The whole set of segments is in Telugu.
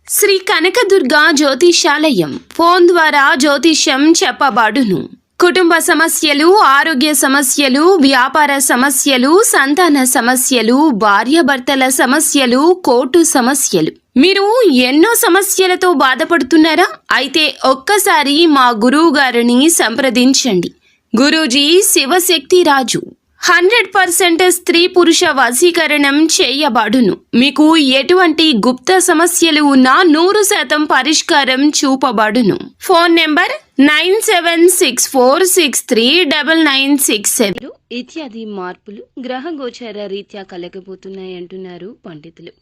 శ్రీ కనకదుర్గ జ్యోతిషాలయం ఫోన్ ద్వారా జ్యోతిష్యం చెప్పబడును. కుటుంబ సమస్యలు, ఆరోగ్య సమస్యలు, వ్యాపార సమస్యలు, సంతాన సమస్యలు, భార్యాభర్తల సమస్యలు, కోర్టు సమస్యలు. మీరు ఎన్నో సమస్యలతో బాధపడుతున్నారా? అయితే ఒక్కసారి మా గురువు గారిని సంప్రదించండి. గురూజీ శివశక్తి రాజు 100% స్త్రీ పురుష వశీకరణం చేయబడును. మీకు ఎటువంటి గుప్త సమస్యలు ఉన్నా 100% పరిష్కారం చూపబడును. Phone number 9764639967. ఇత్యాది మార్పులు గ్రహ గోచర రీత్యా కలగబోతున్నాయంటున్నారు పండితులు.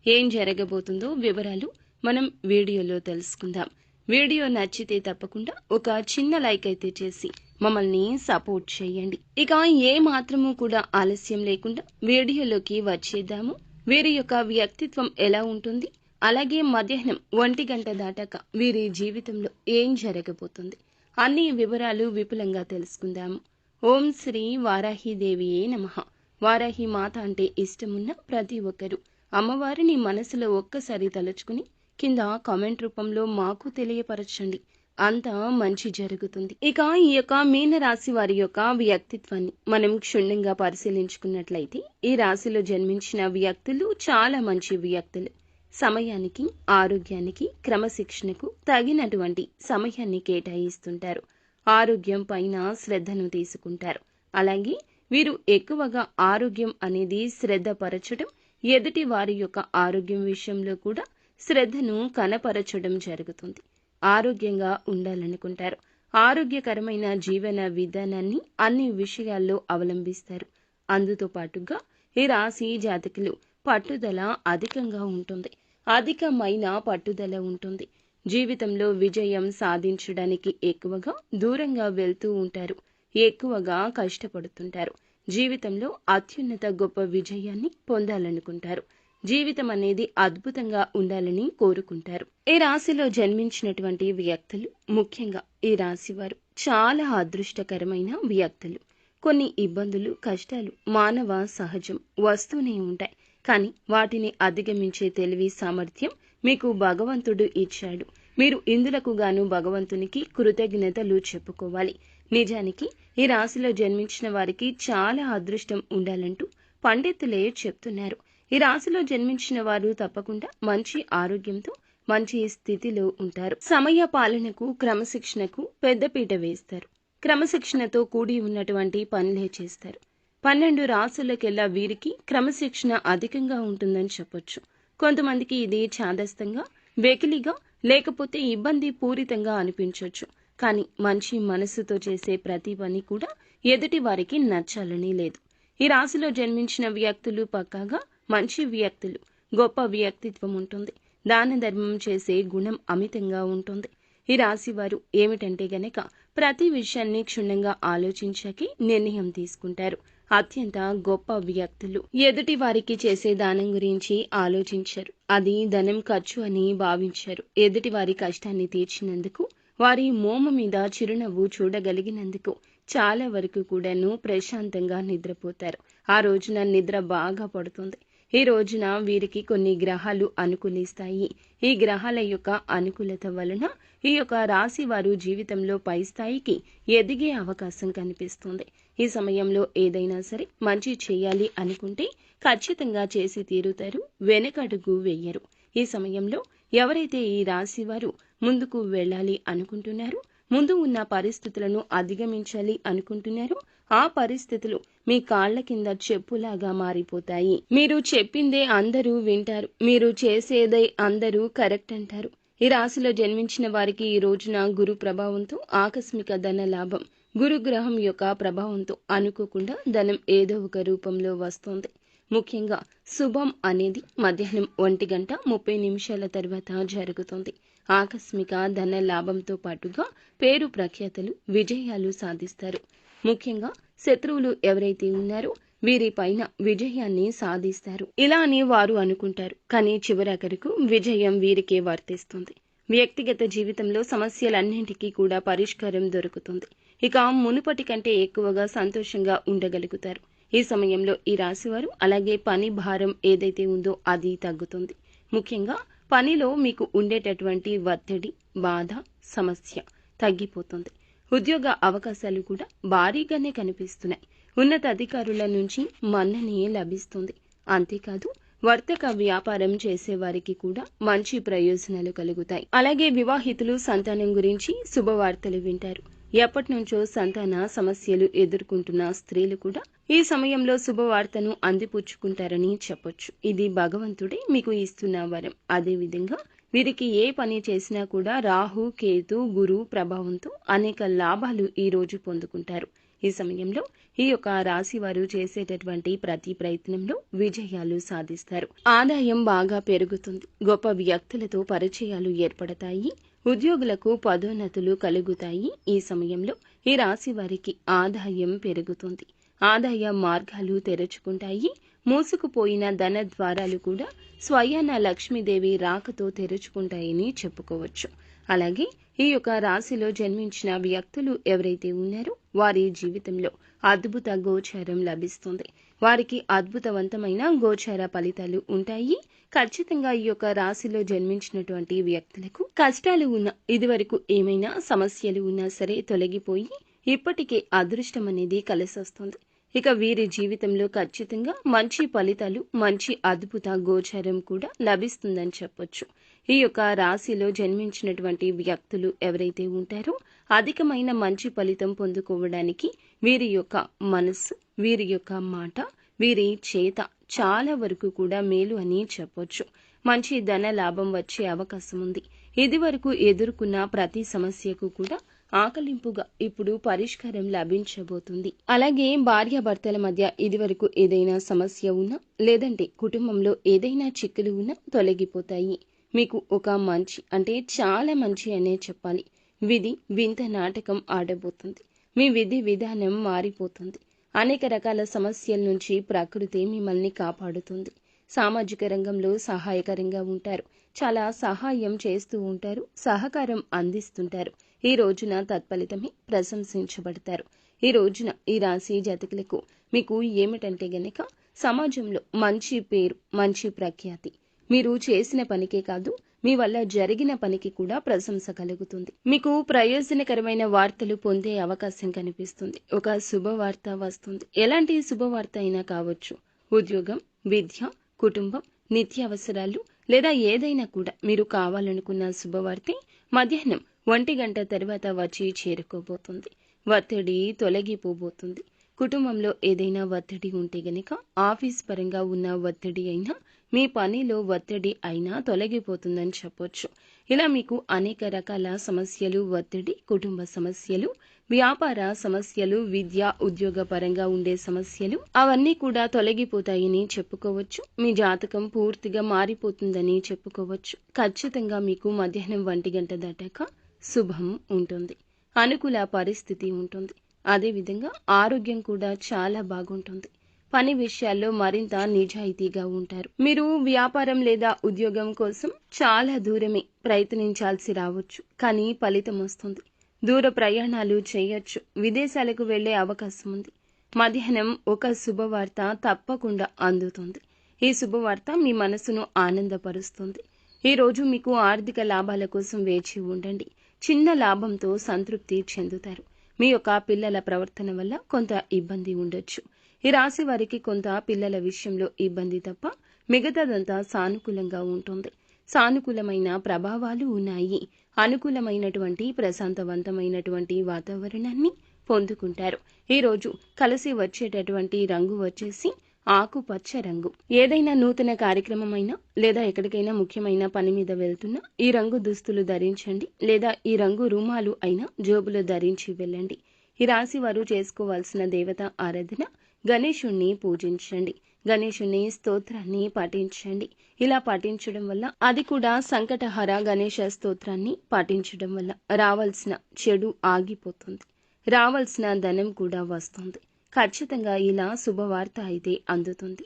ఏం జరగబోతుందో వివరాలు మనం వీడియోలో తెలుసుకుందాం. వీడియో నచ్చితే తప్పకుండా ఒక చిన్న లైక్ అయితే చేసి మమ్మల్ని సపోర్ట్ చేయండి. ఇక ఏ మాత్రము కూడా ఆలస్యం లేకుండా వీడియోలోకి వచ్చేద్దాము. వీరి యొక్క వ్యక్తిత్వం ఎలా ఉంటుంది, అలాగే మధ్యాహ్నం 1 గంట దాటాక వీరి జీవితంలో ఏం జరగబోతుంది అన్ని వివరాలు విపులంగా తెలుసుకుందాము. ఓం శ్రీ వారాహిదేవియే నమః. వారాహి మాత అంటే ఇష్టమున్న ప్రతి ఒక్కరూ అమ్మవారిని మనసులో ఒక్కసారి తలుచుకుని కింద కామెంట్ రూపంలో మాకు తెలియపరచండి. అంతా మంచి జరుగుతుంది. ఇక ఈ యొక్క మీన రాశి వారి యొక్క వ్యక్తిత్వాన్ని మనం క్షుణ్ణంగా పరిశీలించుకున్నట్లయితే ఈ రాశిలో జన్మించిన వ్యక్తులు చాలా మంచి వ్యక్తులు. సమయానికి, ఆరోగ్యానికి, క్రమశిక్షణకు తగినటువంటి సమయాన్ని కేటాయిస్తుంటారు. ఆరోగ్యం పైన శ్రద్ధను తీసుకుంటారు. అలాగే వీరు ఎక్కువగా ఆరోగ్యం అనేది శ్రద్ధ పరచడం, ఎదుటి వారి యొక్క ఆరోగ్యం విషయంలో కూడా శ్రద్ధను కనపరచడం జరుగుతుంది. ఆరోగ్యంగా ఉండాలనుకుంటారు. ఆరోగ్యకరమైన జీవన విధానాన్ని అన్ని విషయాల్లో అవలంబిస్తారు. అందుతో పాటుగా ఈ రాశి జాతకులు పట్టుదల అధికంగా ఉంటుంది. అధికమైన పట్టుదల ఉంటుంది. జీవితంలో విజయం సాధించడానికి ఎక్కువగా దూరంగా వెళ్తూ ఉంటారు. ఎక్కువగా కష్టపడుతుంటారు. జీవితంలో అత్యున్నత గొప్ప విజయాన్ని పొందాలనుకుంటారు. జీవితం అనేది అద్భుతంగా ఉండాలని కోరుకుంటారు. ఈ రాశిలో జన్మించినటువంటి వ్యక్తులు, ముఖ్యంగా ఈ రాశి వారు చాలా అదృష్టకరమైన వ్యక్తులు. కొన్ని ఇబ్బందులు, కష్టాలు మానవ సహజం, వస్తూనే ఉంటాయి. కానీ వాటిని అధిగమించే తెలివి, సామర్థ్యం మీకు భగవంతుడు ఇచ్చాడు. మీరు ఇందులకు గాను భగవంతునికి కృతజ్ఞతలు చెప్పుకోవాలి. నిజానికి ఈ రాశిలో జన్మించిన వారికి చాలా అదృష్టం ఉండాలంటూ పండితులే చెప్తున్నారు. ఈ రాశిలో జన్మించిన వారు తప్పకుండా మంచి ఆరోగ్యంతో మంచి స్థితిలో ఉంటారు. సమయ పాలనకు, క్రమశిక్షణకు పెద్దపీట వేస్తారు. క్రమశిక్షణతో కూడి ఉన్నటువంటి పనులే చేస్తారు. 12 రాశులకెల్లా వీరికి క్రమశిక్షణ అధికంగా ఉంటుందని చెప్పొచ్చు. కొంతమందికి ఇది ఛాదస్తంగా, వెకిలిగా, లేకపోతే ఇబ్బంది పూరితంగా అనిపించవచ్చు. కానీ మంచి మనసుతో చేసే ప్రతి పని కూడా ఎదుటి వారికి నచ్చాలని లేదు. ఈ రాశిలో జన్మించిన వ్యక్తులు పక్కాగా మంచి వ్యక్తులు. గొప్ప వ్యక్తిత్వం ఉంటుంది. దాన ధర్మం చేసే గుణం అమితంగా ఉంటుంది. ఈ రాశి వారు ఏమిటంటే గనక ప్రతి విషయాన్ని క్షుణ్ణంగా ఆలోచించాకే నిర్ణయం తీసుకుంటారు. అత్యంత గొప్ప వ్యక్తులు. ఎదుటి వారికి చేసే దానం గురించి ఆలోచించారు. అది ధనం ఖర్చు అని భావించారు. ఎదుటి వారి కష్టాన్ని తీర్చినందుకు, వారి మోమ మీద చిరునవ్వు చూడగలిగినందుకు చాలా వరకు కూడాను ప్రశాంతంగా నిద్రపోతారు. ఆ రోజున నిద్ర బాగా పడుతుంది. ఈ రోజున వీరికి కొన్ని గ్రహాలు అనుకూలిస్తాయి. ఈ గ్రహాల యొక్క అనుకూలత వలన ఈ యొక్క రాశి వారు జీవితంలో పై స్థాయికి ఎదిగే అవకాశం కనిపిస్తుంది. ఈ సమయంలో ఏదైనా సరే మంచి చేయాలి అనుకుంటే ఖచ్చితంగా చేసి తీరుతారు. వెనకడుగు వేయరు. ఈ సమయంలో ఎవరైతే ఈ రాశి వారు ముందుకు వెళ్ళాలి అనుకుంటున్నారో, ముందు ఉన్న పరిస్థితులను అధిగమించాలి అనుకుంటున్నారో, ఆ పరిస్థితులు మీ కాళ్ల కింద చెప్పులాగా మారిపోతాయి. మీరు చెప్పిందే అందరూ వింటారు. మీరు చేసేదే అందరూ కరెక్ట్ అంటారు. ఈ రాశిలో జన్మించిన వారికి ఈ రోజున గురు ప్రభావంతో ఆకస్మిక ధన లాభం. గురుగ్రహం యొక్క ప్రభావంతో అనుకోకుండా ధనం ఏదో ఒక రూపంలో వస్తుంది. ముఖ్యంగా శుభం అనేది మధ్యాహ్నం 1:30 తర్వాత జరుగుతుంది. ఆకస్మిక ధన లాభంతో పాటుగా పేరు ప్రఖ్యాతలు, విజయాలు సాధిస్తారు. ముఖ్యంగా శత్రువులు ఎవరైతే ఉన్నారో వీరిపైన విజయాన్ని సాధిస్తారు. ఇలా అని వారు అనుకుంటారు. కానీ చివరాఖరుకు విజయం వీరికే వర్తిస్తుంది. వ్యక్తిగత జీవితంలో సమస్యలన్నింటికీ కూడా పరిష్కారం దొరుకుతుంది. ఇక మునుపటి కంటే ఎక్కువగా సంతోషంగా ఉండగలుగుతారు. ఈ సమయంలో ఈ రాశివారు అలాగే పని భారం ఏదైతే ఉందో అది తగ్గుతుంది. ముఖ్యంగా పనిలో మీకు ఉండేటటువంటి ఒత్తిడి, బాధ, సమస్య తగ్గిపోతుంది. ఉద్యోగ అవకాశాలు కూడా భారీగానే కనిపిస్తున్నాయి. ఉన్నతాధికారుల నుంచి మన్ననే లభిస్తుంది. అంతేకాదు వర్తక వ్యాపారం చేసేవారికి కూడా మంచి ప్రయోజనాలు కలుగుతాయి. అలాగే వివాహితులు సంతానం గురించి శుభవార్తలు వింటారు. ఎప్పటి నుంచో సంతాన సమస్యలు ఎదుర్కొంటున్న స్త్రీలు కూడా ఈ సమయంలో శుభవార్తను అందిపుచ్చుకుంటారని చెప్పొచ్చు. ఇది భగవంతుడే మీకు ఇస్తున్న వరం. అదేవిధంగా వీరికి ఏ పని చేసినా కూడా రాహు, కేతు, గురు ప్రభావంతో అనేక లాభాలు ఈ రోజు పొందుకుంటారు. ఈ సమయంలో ఈ యొక్క రాశి వారు చేసేటటువంటి ప్రతి ప్రయత్నంలో విజయాలు సాధిస్తారు. ఆదాయం బాగా పెరుగుతుంది. గొప్ప వ్యక్తులతో పరిచయాలు ఏర్పడతాయి. ఉద్యోగులకు పదోన్నతులు కలుగుతాయి. ఈ సమయంలో ఈ రాశి వారికి ఆదాయం పెరుగుతుంది. ఆదాయ మార్గాలు తెరుచుకుంటాయి. మూసుకుపోయిన ధన ద్వారాలు కూడా స్వయాన లక్ష్మీదేవి రాకతో తెరుచుకుంటాయని చెప్పుకోవచ్చు. అలాగే ఈ యొక్క రాశిలో జన్మించిన వ్యక్తులు ఎవరైతే ఉన్నారో వారి జీవితంలో అద్భుత గోచారం లభిస్తుంది. వారికి అద్భుతవంతమైన గోచార ఫలితాలు ఉంటాయి. ఖచ్చితంగా ఈ యొక్క రాశిలో జన్మించినటువంటి వ్యక్తులకు కష్టాలు ఉన్నా, ఇదివరకు ఏమైనా సమస్యలు ఉన్నా సరే తొలగిపోయి ఇప్పటికే అదృష్టం అనేది కలిసొస్తుంది. ఇక వీరి జీవితంలో ఖచ్చితంగా మంచి ఫలితాలు, మంచి అద్భుత గోచారం కూడా లభిస్తుందని చెప్పొచ్చు. ఈ యొక్క రాశిలో జన్మించినటువంటి వ్యక్తులు ఎవరైతే ఉంటారో అధికమైన మంచి ఫలితం పొందుకోవడానికి వీరి యొక్క మనస్సు, వీరి యొక్క మాట, వీరి చేత చాలా వరకు కూడా మేలు అని చెప్పొచ్చు. మంచి ధన లాభం వచ్చే అవకాశం ఉంది. ఇదివరకు ఎదుర్కొన్న ప్రతి సమస్యకు కూడా ఆకలింపుగా ఇప్పుడు పరిష్కారం లభించబోతుంది. అలాగే భార్యాభర్తల మధ్య ఇదివరకు ఏదైనా సమస్య ఉన్నా, లేదంటే కుటుంబంలో ఏదైనా చిక్కులు ఉన్నా తొలగిపోతాయి. మీకు ఒక మంచి, అంటే చాలా మంచి అనే చెప్పాలి, విధి వింత నాటకం ఆడబోతుంది. మీ విధి విధానం మారిపోతుంది. అనేక రకాల సమస్యల నుంచి ప్రకృతి మిమ్మల్ని కాపాడుతుంది. సామాజిక రంగంలో సహాయకరంగా ఉంటారు. చాలా సహాయం చేస్తూ ఉంటారు. సహకారం అందిస్తుంటారు. ఈ రోజున తత్ఫలితమే ప్రశంసించబడతారు. ఈ రోజున ఈ రాశి జాతకులకు మీకు ఏమిటంటే గనక సమాజంలో మంచి పేరు, మంచి ప్రఖ్యాతి, మీరు చేసిన పనికే కాదు మీ వల్ల జరిగిన పనికి కూడా ప్రశంస కలుగుతుంది. మీకు ప్రయోజనకరమైన వార్తలు పొందే అవకాశం కనిపిస్తుంది. ఒక శుభవార్త వస్తుంది. ఎలాంటి శుభవార్త అయినా కావచ్చు. ఉద్యోగం, విద్య, కుటుంబం, నిత్యావసరాలు లేదా ఏదైనా కూడా మీరు కావాలనుకున్న శుభవార్తే మధ్యాహ్నం 1 గంట తర్వాత వచ్చి చేరుకోబోతుంది. ఒత్తిడి తొలగిపోబోతుంది. కుటుంబంలో ఏదైనా ఒత్తిడి ఉంటే గనక ఆఫీస్ పరంగా ఉన్న ఒత్తిడి అయినా, మీ పనిలో ఒత్తిడి అయినా తొలగిపోతుందని చెప్పొచ్చు. ఇలా మీకు అనేక రకాల సమస్యలు, ఒత్తిడి, కుటుంబ సమస్యలు, వ్యాపార సమస్యలు, విద్య, ఉద్యోగ పరంగా ఉండే సమస్యలు అవన్నీ కూడా తొలగిపోతాయని చెప్పుకోవచ్చు. మీ జాతకం పూర్తిగా మారిపోతుందని చెప్పుకోవచ్చు. ఖచ్చితంగా మీకు మధ్యాహ్నం 1 గంట దాటాక శుభం ఉంటుంది. అనుకూల పరిస్థితి ఉంటుంది. అదేవిధంగా ఆరోగ్యం కూడా చాలా బాగుంటుంది. పని విషయాల్లో మరింత నిజాయితీగా ఉంటారు. మీరు వ్యాపారం లేదా ఉద్యోగం కోసం చాలా దూరమే ప్రయత్నించాల్సి రావచ్చు. కానీ ఫలితం వస్తుంది. దూర ప్రయాణాలు చేయొచ్చు. విదేశాలకు వెళ్లే అవకాశం ఉంది. మధ్యాహ్నం ఒక శుభవార్త తప్పకుండా అందుతుంది. ఈ శుభవార్త మీ మనసును ఆనందపరుస్తుంది. ఈ రోజు మీకు ఆర్థిక లాభాల కోసం వేచి ఉండండి. చిన్న లాభంతో సంతృప్తి చెందుతారు. మీ యొక్క పిల్లల ప్రవర్తన వల్ల కొంత ఇబ్బంది ఉండొచ్చు. ఈ రాశి వారికి కొంత పిల్లల విషయంలో ఇబ్బంది తప్ప మిగతాదంతా సానుకూలంగా ఉంటుంది. సానుకూలమైన ప్రభావాలు ఉన్నాయి. అనుకూలమైనటువంటి ప్రశాంతవంతమైనటువంటి వాతావరణాన్ని పొందుకుంటారు. ఈ రోజు కలిసి వచ్చేటటువంటి రంగు వచ్చేసి ఆకుపచ్చ రంగు. ఏదైనా నూతన కార్యక్రమమైనా లేదా ఎక్కడికైనా ముఖ్యమైన పని మీద వెళ్తున్నా ఈ రంగు దుస్తులు ధరించండి. లేదా ఈ రంగు రుమాలు అయినా జోబులో ధరించి వెళ్ళండి. ఈ రాశి వారు చేసుకోవాల్సిన దేవత ఆరాధన గణేశుణ్ణి పూజించండి. గణేశుని స్తోత్రాన్ని పఠించండి. ఇలా పఠించడం వల్ల, అది కూడా సంకటహర గణేశ స్తోత్రాన్ని పఠించడం వల్ల రావాల్సిన చెడు ఆగిపోతుంది. రావాల్సిన ధనం కూడా వస్తుంది. ఖచ్చితంగా ఇలా శుభవార్త అయితే అందుతుంది.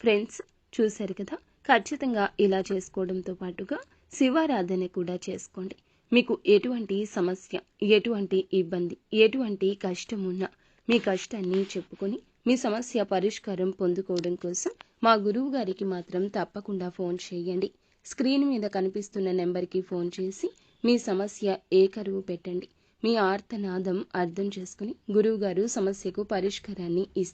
ఫ్రెండ్స్, చూశారు కదా, ఖచ్చితంగా ఇలా చేసుకోవడంతో పాటుగా శివారాధన కూడా చేసుకోండి. మీకు ఎటువంటి సమస్య, ఎటువంటి ఇబ్బంది, ఎటువంటి కష్టం ఉన్నా మీ కష్టాన్ని చెప్పుకొని మీ సమస్య పరిష్కారం పొందుకోవడం కోసం మా గురువు గారికి మాత్రం తప్పకుండా ఫోన్ చేయండి. స్క్రీన్ మీద కనిపిస్తున్న నెంబర్కి ఫోన్ చేసి మీ సమస్య ఏకరువు పెట్టండి. మీ ఆర్తనాదం అర్థం చేసుకుని గురువుగారు సమస్యకు పరిష్కారాన్ని ఇస్తారు.